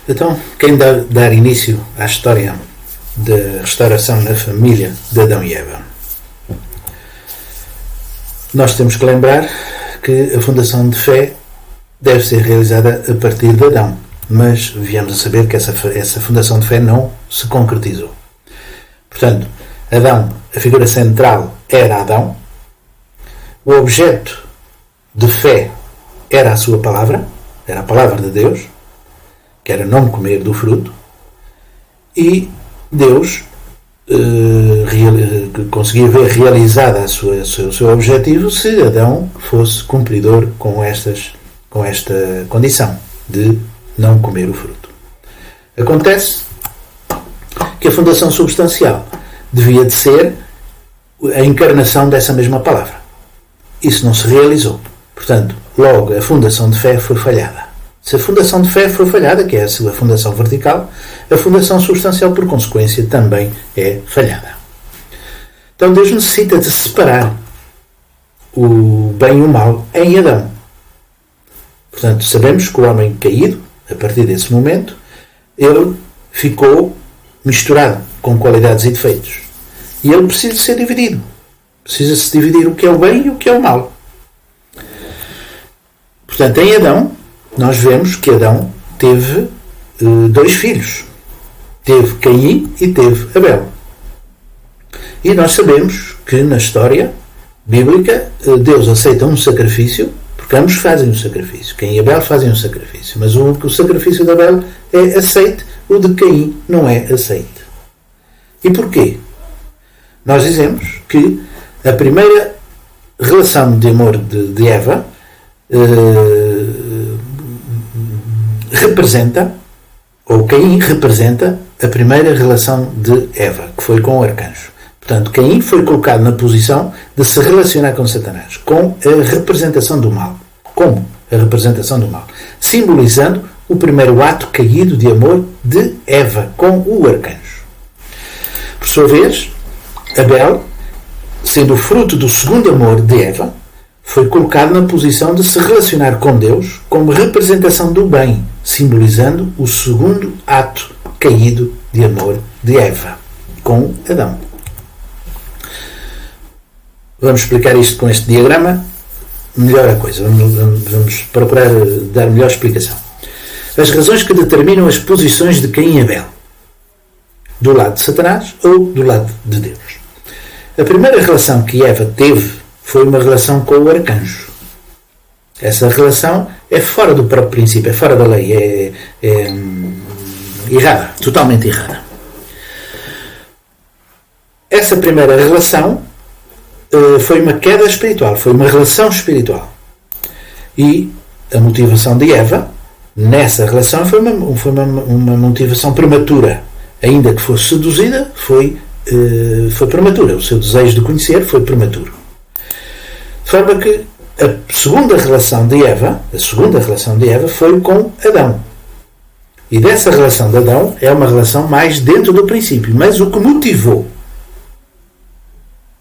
Então, quem dar início à história da restauração na família de Adão e Eva? Nós temos que lembrar que a fundação de fé deve ser realizada a partir de Adão, mas viemos a saber que essa fundação de fé não se concretizou. Portanto, Adão, a figura central era Adão, o objeto de fé era a sua palavra, era a palavra de Deus, que era não comer do fruto, e Deus conseguia ver realizada o seu objetivo se Adão fosse cumpridor com esta condição de não comer o fruto. Acontece que a fundação substancial devia de ser a encarnação dessa mesma palavra. Isso não se realizou. Portanto, logo a fundação de fé foi falhada. Se a fundação de fé foi falhada, que é a sua fundação vertical, a fundação substancial, por consequência, também é falhada. Então Deus necessita de separar o bem e o mal em Adão. Portanto, sabemos que o homem caído, a partir desse momento, ele ficou misturado com qualidades e defeitos. E ele precisa ser dividido. Precisa-se dividir o que é o bem e o que é o mal. Portanto, em Adão, nós vemos que Adão teve dois filhos. Teve Caim e teve Abel. E nós sabemos que na história bíblica Deus aceita um sacrifício, porque ambos fazem um sacrifício. Caim e Abel fazem um sacrifício. Mas o sacrifício de Abel é aceite, o de Caim não é aceite. E porquê? Nós dizemos que a primeira relação de amor de Eva representa, ou Caim representa, a primeira relação de Eva, que foi com o arcanjo. Portanto, Caim foi colocado na posição de se relacionar com Satanás, com a representação do mal. Como a representação do mal? Simbolizando o primeiro ato caído de amor de Eva com o arcanjo. Por sua vez, Abel, sendo o fruto do segundo amor de Eva, foi colocado na posição de se relacionar com Deus como representação do bem, simbolizando o segundo ato caído de amor de Eva, com Adão. Vamos explicar isto com este diagrama, melhor a coisa, vamos procurar dar melhor explicação. As razões que determinam as posições de Caim e Abel, do lado de Satanás ou do lado de Deus. A primeira relação que Eva teve foi uma relação com o arcanjo. Essa relação é fora do próprio princípio, é fora da lei, é errada, totalmente errada. Essa primeira relação foi uma queda espiritual, foi uma relação espiritual. E a motivação de Eva, nessa relação, foi uma motivação prematura. Ainda que fosse seduzida, foi prematura. O seu desejo de conhecer foi prematuro. De forma que a segunda relação de Eva foi com Adão. E dessa relação de Adão é uma relação mais dentro do princípio. Mas o que motivou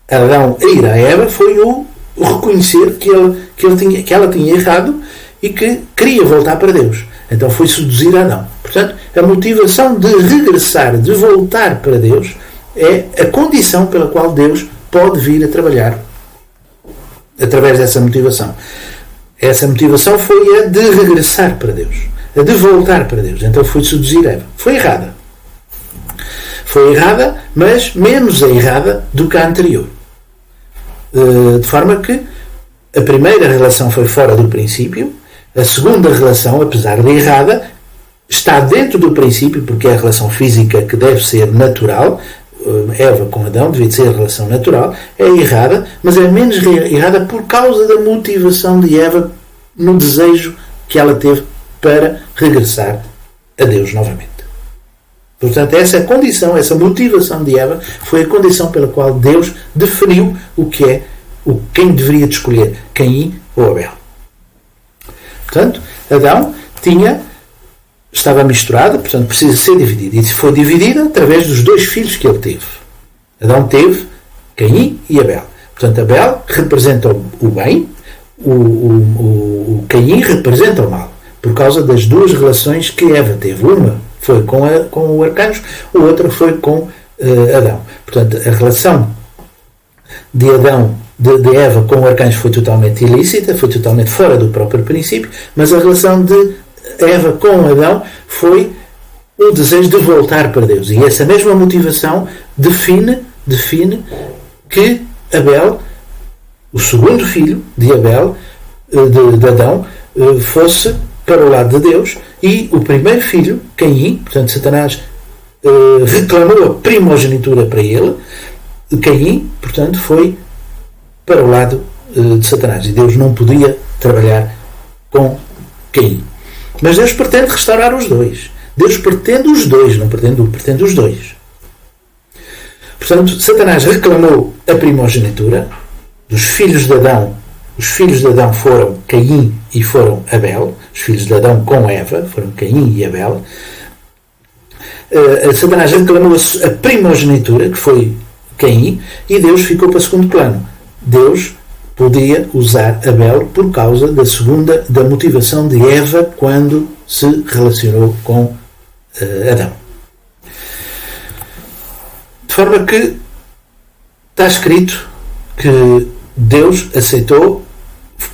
Adão a ir a Eva foi o reconhecer que ela tinha errado e que queria voltar para Deus. Então foi seduzir Adão. Portanto, a motivação de regressar, de voltar para Deus, é a condição pela qual Deus pode vir a trabalhar através dessa motivação. Essa motivação foi a de regressar para Deus, a de voltar para Deus. Então foi seduzir Eva. Foi errada. Foi errada, mas menos errada do que a anterior. De forma que a primeira relação foi fora do princípio, a segunda relação, apesar de errada, está dentro do princípio, porque é a relação física que deve ser natural. Eva com Adão devia ser a relação natural, é errada, mas é menos errada por causa da motivação de Eva no desejo que ela teve para regressar a Deus novamente. Portanto, essa condição, essa motivação de Eva foi a condição pela qual Deus definiu quem deveria de escolher, Caim ou Abel. Portanto, Adão estava misturado, portanto precisa ser dividido. E foi dividida através dos dois filhos que ele teve. Adão teve Caim e Abel. Portanto, Abel representa o bem, o Caim representa o mal. por causa das duas relações que Eva teve. Uma foi com o arcanjo, a outra foi com Adão. Portanto, a relação de Eva com o arcanjo foi totalmente ilícita, foi totalmente fora do próprio princípio, mas a relação de Eva com Adão foi o desejo de voltar para Deus. E essa mesma motivação define que Abel, o segundo filho de Abel, de Adão, fosse para o lado de Deus, e o primeiro filho, Caim, portanto Satanás reclamou a primogenitura para ele, Caim, portanto, foi para o lado de Satanás, e Deus não podia trabalhar com Caim. Mas Deus pretende restaurar os dois. Deus pretende os dois, não pretende os dois. Portanto, Satanás reclamou a primogenitura dos filhos de Adão. Os filhos de Adão foram Caim e foram Abel. Os filhos de Adão com Eva foram Caim e Abel. Satanás reclamou a primogenitura, que foi Caim, e Deus ficou para segundo plano. Deus podia usar Abel por causa da motivação de Eva quando se relacionou com Adão. De forma que está escrito que Deus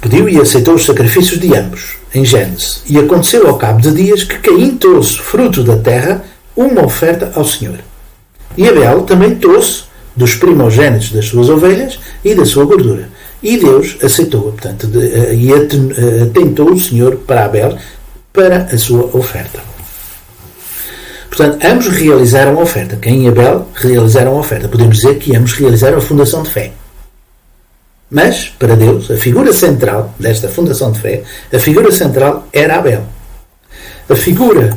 pediu e aceitou os sacrifícios de ambos, em Gênesis. E aconteceu ao cabo de dias que Caim trouxe, fruto da terra, uma oferta ao Senhor. E Abel também trouxe dos primogênitos das suas ovelhas e da sua gordura. E Deus aceitou, portanto, e atentou o Senhor para Abel, para a sua oferta. Portanto, ambos realizaram a oferta. Caim e Abel realizaram a oferta. Podemos dizer que ambos realizaram a fundação de fé. Mas, para Deus, a figura central desta fundação de fé, a figura central era Abel. A figura,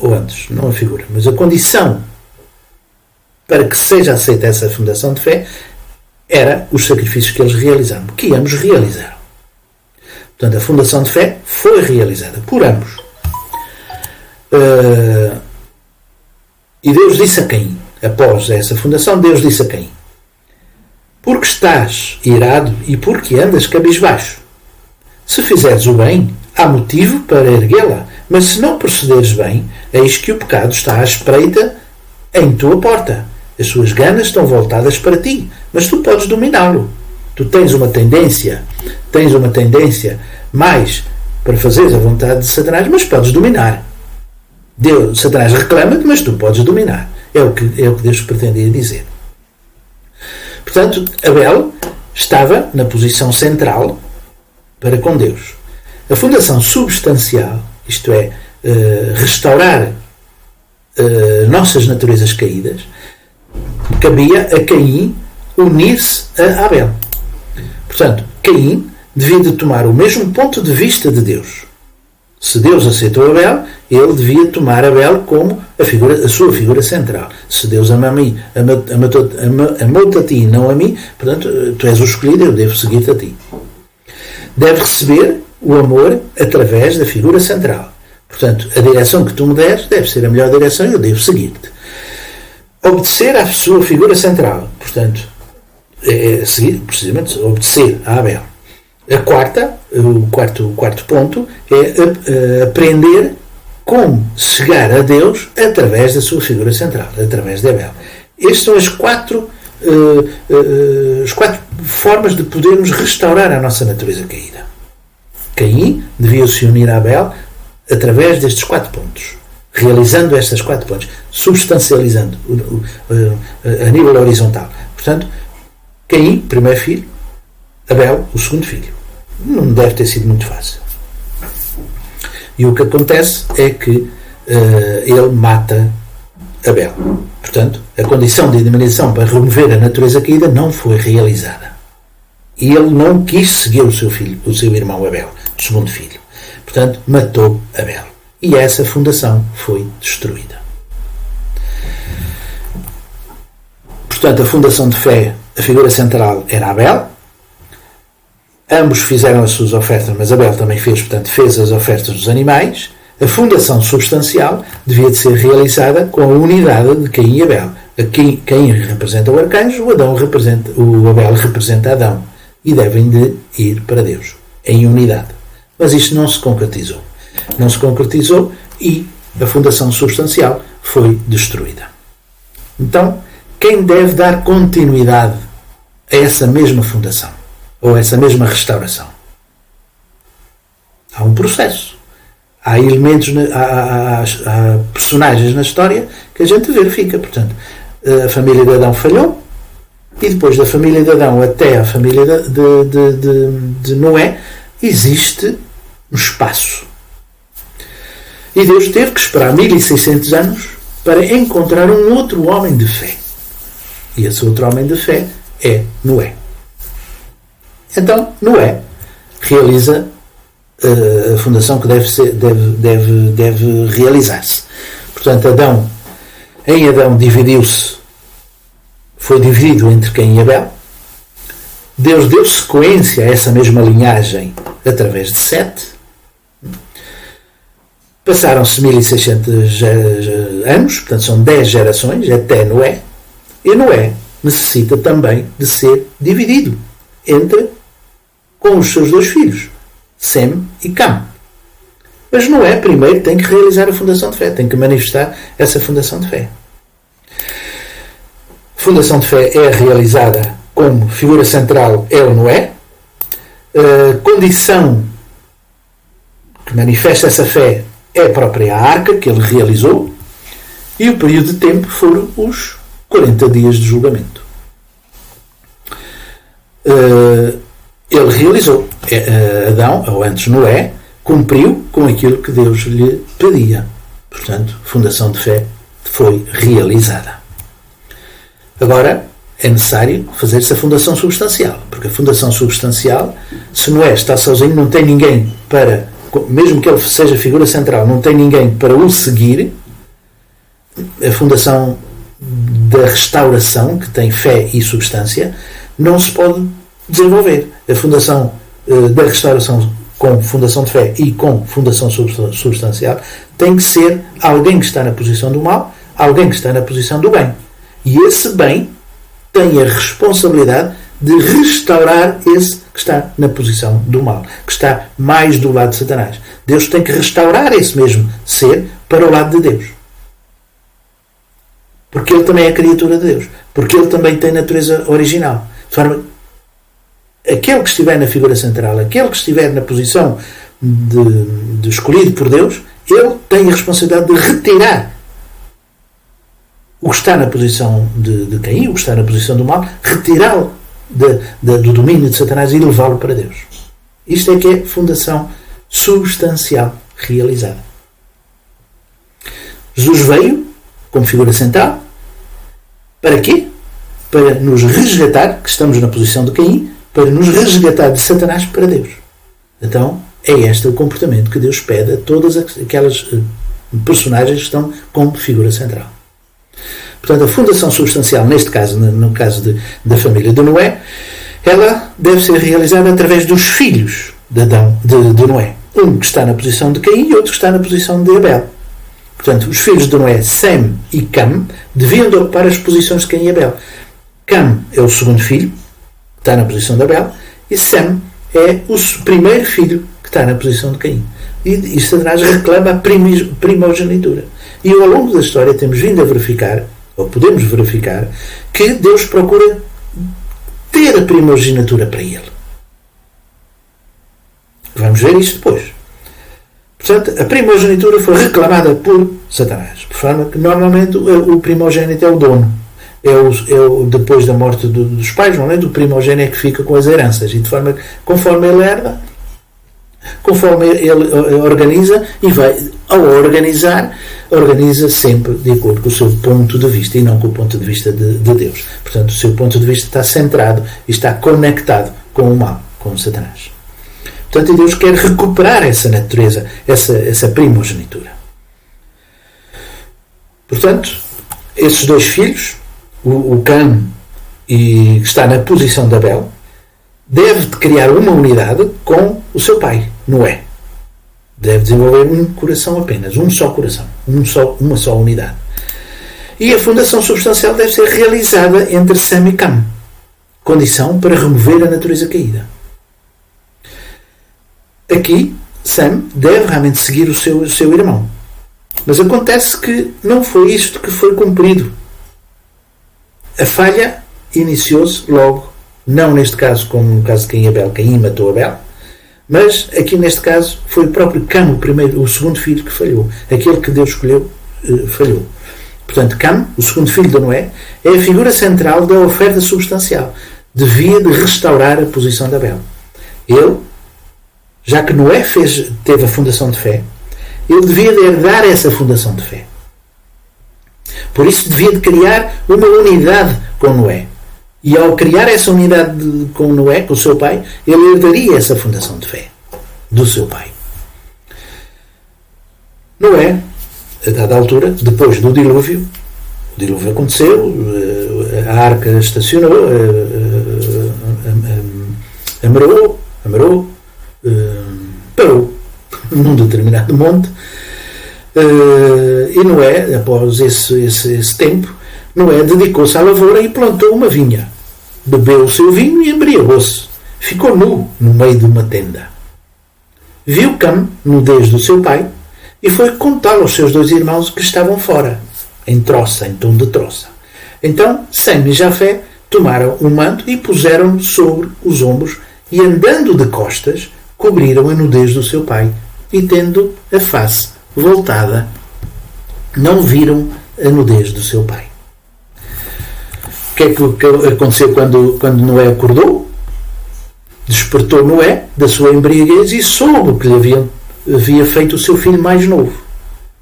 ou antes, não a figura, mas a condição para que seja aceita essa fundação de fé era os sacrifícios que eles realizaram, que ambos realizaram. Portanto, a fundação de fé foi realizada por ambos. E Deus disse a Caim, após essa fundação, Deus disse a Caim: porque estás irado e porque andas cabisbaixo? Se fizeres o bem, há motivo para erguê-la, mas se não procederes bem, eis que o pecado está à espreita em tua porta. As suas ganas estão voltadas para ti, mas tu podes dominá-lo. Tu tens uma tendência mais para fazeres a vontade de Satanás, mas podes dominar. Satanás reclama-te, mas tu podes dominar. É o que Deus pretendia dizer. Portanto, Abel estava na posição central para com Deus. A fundação substancial, isto é, restaurar nossas naturezas caídas, cabia a Caim unir-se a Abel. Portanto, Caim devia de tomar o mesmo ponto de vista de Deus. Se Deus aceitou Abel, ele devia tomar Abel como a sua figura central. Se Deus ama a mim, amou-te a ti e não a mim, portanto, tu és o escolhido, eu devo seguir-te a ti. Deve receber o amor através da figura central. Portanto, a direção que tu me deres deve ser a melhor direção e eu devo seguir-te. Obedecer à sua figura central. Portanto, seguir, precisamente, obedecer a Abel. O quarto ponto é aprender como chegar a Deus através da sua figura central, através de Abel. Estas são as quatro formas de podermos restaurar a nossa natureza caída. Caim devia se unir a Abel através destes 4 pontos, realizando estas 4 pontos, substancializando a nível horizontal. Portanto, Caim, primeiro filho, Abel, o segundo filho. Não deve ter sido muito fácil. E o que acontece é que ele mata Abel. Portanto, a condição de indemnização para remover a natureza caída não foi realizada. E ele não quis seguir o seu irmão Abel, o segundo filho. Portanto, matou Abel. E essa fundação foi destruída. Portanto, a fundação de fé, a figura central era Abel. Ambos fizeram as suas ofertas, mas Abel também fez as ofertas dos animais. A fundação substancial devia de ser realizada com a unidade de Caim e Abel. Caim representa o arcanjo, o Abel representa Adão. E devem de ir para Deus. em unidade. Mas isto não se concretizou. Não se concretizou e a fundação substancial foi destruída. Então, quem deve dar continuidade a essa mesma fundação? Ou a essa mesma restauração? Há um processo. Há elementos, há personagens na história que a gente verifica. Portanto, a família de Adão falhou, e depois da família de Adão até a família de Noé, existe um espaço. E Deus teve que esperar 1600 anos para encontrar um outro homem de fé. E esse outro homem de fé é Noé. Então, Noé realiza a fundação que deve realizar-se. Portanto, em Adão foi dividido entre Caim e Abel. Deus deu sequência a essa mesma linhagem através de Sete. Passaram-se 1600 anos, portanto são 10 gerações, até Noé. E Noé necessita também de ser dividido com os seus 2 filhos, Sem e Cam. Mas Noé primeiro tem que realizar a fundação de fé, tem que manifestar essa fundação de fé. A fundação de fé é realizada como figura central é o Noé. A condição que manifesta essa fé é a própria arca que ele realizou, e o período de tempo foram os 40 dias de julgamento. Ele realizou. Adão, ou antes Noé, cumpriu com aquilo que Deus lhe pedia. Portanto, a fundação de fé foi realizada. Agora, é necessário fazer-se a fundação substancial, porque a fundação substancial, se Noé está sozinho, não tem ninguém para, mesmo que ele seja figura central, não tem ninguém para o seguir. A fundação da restauração, que tem fé e substância, não se pode desenvolver. A fundação da restauração com fundação de fé e com fundação substancial tem que ser alguém que está na posição do mal, alguém que está na posição do bem. E esse bem tem a responsabilidade de restaurar esse que está na posição do mal, que está mais do lado de Satanás. Deus tem que restaurar esse mesmo ser para o lado de Deus. Porque ele também é criatura de Deus. Porque ele também tem natureza original. De forma aquele que estiver na figura central, aquele que estiver na posição de escolhido por Deus, ele tem a responsabilidade de retirar o que está na posição de Caim, o que está na posição do mal, retirá-lo do domínio de Satanás e levá-lo para Deus. Isto é que é fundação substancial realizada. Jesus veio como figura central. Para quê? Para nos resgatar, que estamos na posição de Caim, para nos resgatar de Satanás para Deus. Então, é este o comportamento que Deus pede a todas aquelas personagens que estão como figura central. Portanto, a fundação substancial, neste caso, no caso da família de Noé, ela deve ser realizada através dos filhos de Noé. Um que está na posição de Caim e outro que está na posição de Abel. Portanto, os filhos de Noé, Sem e Cam, deviam de ocupar as posições de Caim e Abel. Cam é o segundo filho, que está na posição de Abel, e Sem é o primeiro filho que está na posição de Caim. E Satanás reclama a primogenitura. E ao longo da história temos vindo a verificar, ou podemos verificar, que Deus procura ter a primogenitura para ele. Vamos ver isto depois. Portanto, a primogenitura foi reclamada por Satanás, por forma que normalmente o primogênito é o dono. Depois da morte dos pais, normalmente o primogênito é que fica com as heranças. E de forma que, conforme ele herda, conforme ele organiza, e vai, ao organizar, organiza sempre de acordo com o seu ponto de vista e não com o ponto de vista de Deus. Portanto, o seu ponto de vista está centrado e está conectado com o mal, com o Satanás. Portanto, Deus quer recuperar essa natureza, essa primogenitura. Portanto, esses dois filhos, o Cam, que está na posição de Abel, deve criar uma unidade com o seu pai, Noé. Deve desenvolver um coração apenas, um só coração, uma só unidade. E a fundação substancial deve ser realizada entre Sem e Cam, condição para remover a natureza caída. aqui Sam deve realmente seguir o seu irmão. Mas acontece que não foi isto que foi cumprido. A falha iniciou-se logo, não neste caso como no caso de Caim e Abel, Caim matou Abel, mas aqui neste caso foi o próprio Cam, o segundo filho, que falhou. Aquele que Deus escolheu falhou. Portanto, Cam, o segundo filho de Noé, é a figura central da oferta substancial. Devia de restaurar a posição de Abel. Ele, já que Noé teve a fundação de fé, ele devia de herdar essa fundação de fé. Por isso devia de criar uma unidade com Noé. E ao criar essa unidade com Noé, com o seu pai, ele herdaria essa fundação de fé do seu pai. Noé, a dada altura, depois do dilúvio, o dilúvio aconteceu, a arca estacionou, amarou, parou num determinado monte, e Noé, após esse tempo, Noé dedicou-se à lavoura e plantou uma vinha. Bebeu o seu vinho e embriagou-se. Ficou nu no meio de uma tenda. Viu Cam, nudez do seu pai, e foi contá-lo aos seus 2 irmãos que estavam fora, em tom de troça. Então Sem e Jafé tomaram um manto e puseram sobre os ombros e, andando de costas, cobriram a nudez do seu pai e, tendo a face voltada, não viram a nudez do seu pai. O que é que aconteceu quando Noé acordou? Despertou Noé da sua embriaguez e soube que lhe havia feito o seu filho mais novo.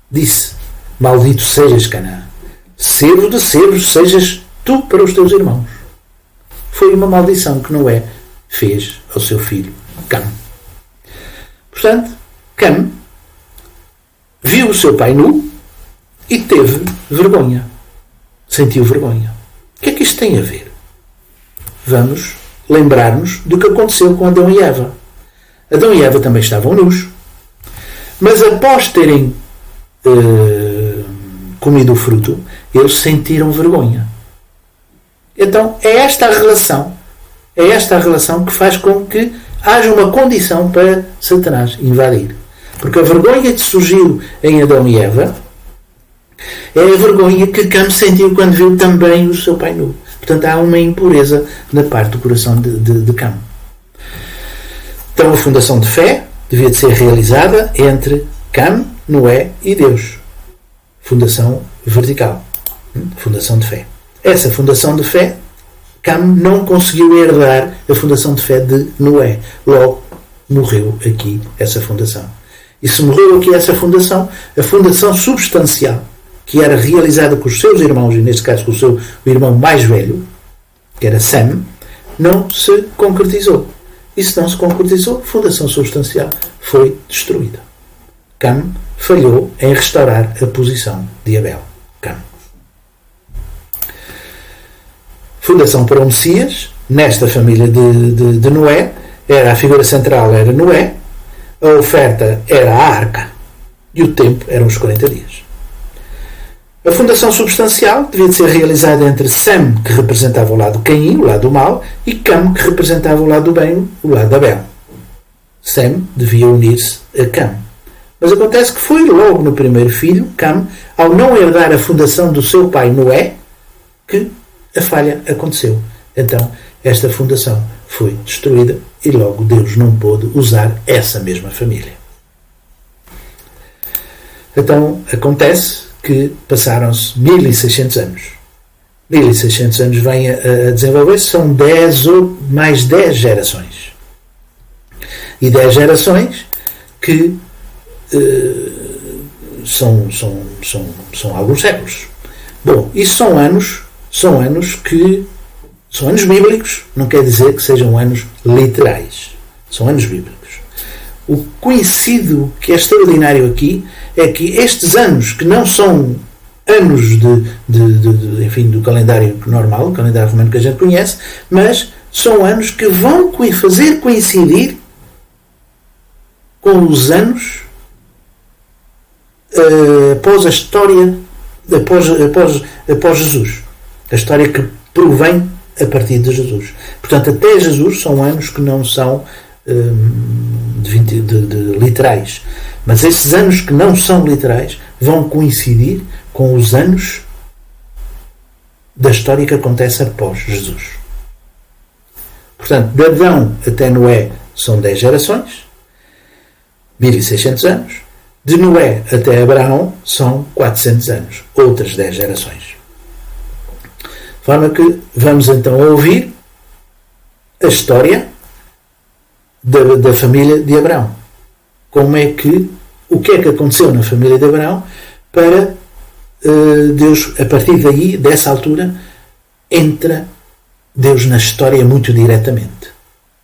Disse: maldito sejas, Canaã, servo de servos sejas tu para os teus irmãos. Foi uma maldição que Noé fez ao seu filho Cam. Portanto, Cam viu o seu pai nu e teve vergonha. Sentiu vergonha. O que é que isto tem a ver? Vamos lembrar-nos do que aconteceu com Adão e Eva. Adão e Eva também estavam nus. Mas após terem comido o fruto, eles sentiram vergonha. Então é esta a relação que faz com que haja uma condição para Satanás invadir. Porque a vergonha que surgiu em Adão e Eva é a vergonha que Cam sentiu quando viu também o seu pai nu. Portanto, há uma impureza na parte do coração de Cam. Então, a fundação de fé devia de ser realizada entre Cam, Noé e Deus. Fundação vertical. Fundação de fé. Essa fundação de fé, Cam não conseguiu herdar a fundação de fé de Noé. Logo, morreu aqui essa fundação. E se morreu aqui essa fundação, a fundação substancial, que era realizada com os seus irmãos, e neste caso com o seu irmão mais velho, que era Sam, não se concretizou. E se não se concretizou, a fundação substancial foi destruída. Cam falhou em restaurar a posição de Abel. Cam. Fundação para o Messias, nesta família de Noé, a figura central era Noé, a oferta era a arca e o tempo eram os 40 dias. A fundação substancial devia de ser realizada entre Sam, que representava o lado de Caim, o lado do mal, e Cam, que representava o lado do bem, o lado de Abel. Sam devia unir-se a Cam. Mas acontece que foi logo no primeiro filho, Cam, ao não herdar a fundação do seu pai Noé, que a falha aconteceu. Então, esta fundação foi destruída e logo Deus não pôde usar essa mesma família. Então, acontece que passaram-se 1600 anos. 1600 anos vêm a desenvolver-se, são mais 10 gerações. E 10 gerações que são alguns séculos. Bom, isso são anos bíblicos, não quer dizer que sejam anos literais. São anos bíblicos. O conhecido que é extraordinário aqui é que estes anos, que não são anos enfim, do calendário normal, o calendário romano que a gente conhece, mas são anos que vão fazer coincidir com os anos após a história, após Jesus. A história que provém a partir de Jesus. Portanto, até Jesus são anos que não são de literais. Mas esses anos que não são literais vão coincidir com os anos da história que acontece após Jesus. Portanto, de Adão até Noé são 10 gerações, 1600 anos. De Noé até Abraão são 400 anos, outras 10 gerações. De forma que vamos então ouvir a história da família de Abraão. O que é que aconteceu na família de Abraão para Deus, a partir daí, dessa altura, entra Deus na história muito diretamente.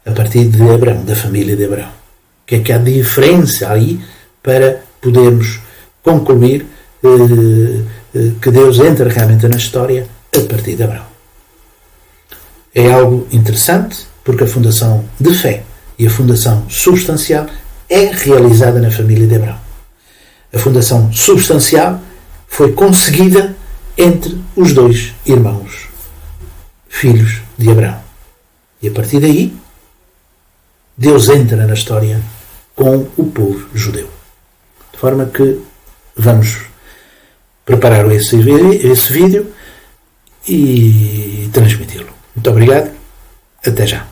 A partir de Abraão, da família de Abraão. O que é que há de diferença aí para podermos concluir que Deus entra realmente na história a partir de Abraão. É algo interessante, porque a fundação de fé e a fundação substancial é realizada na família de Abraão. A fundação substancial foi conseguida entre os dois irmãos, filhos de Abraão. E a partir daí, Deus entra na história com o povo judeu. De forma que vamos preparar esse vídeo e transmiti-lo. Muito obrigado. Até já.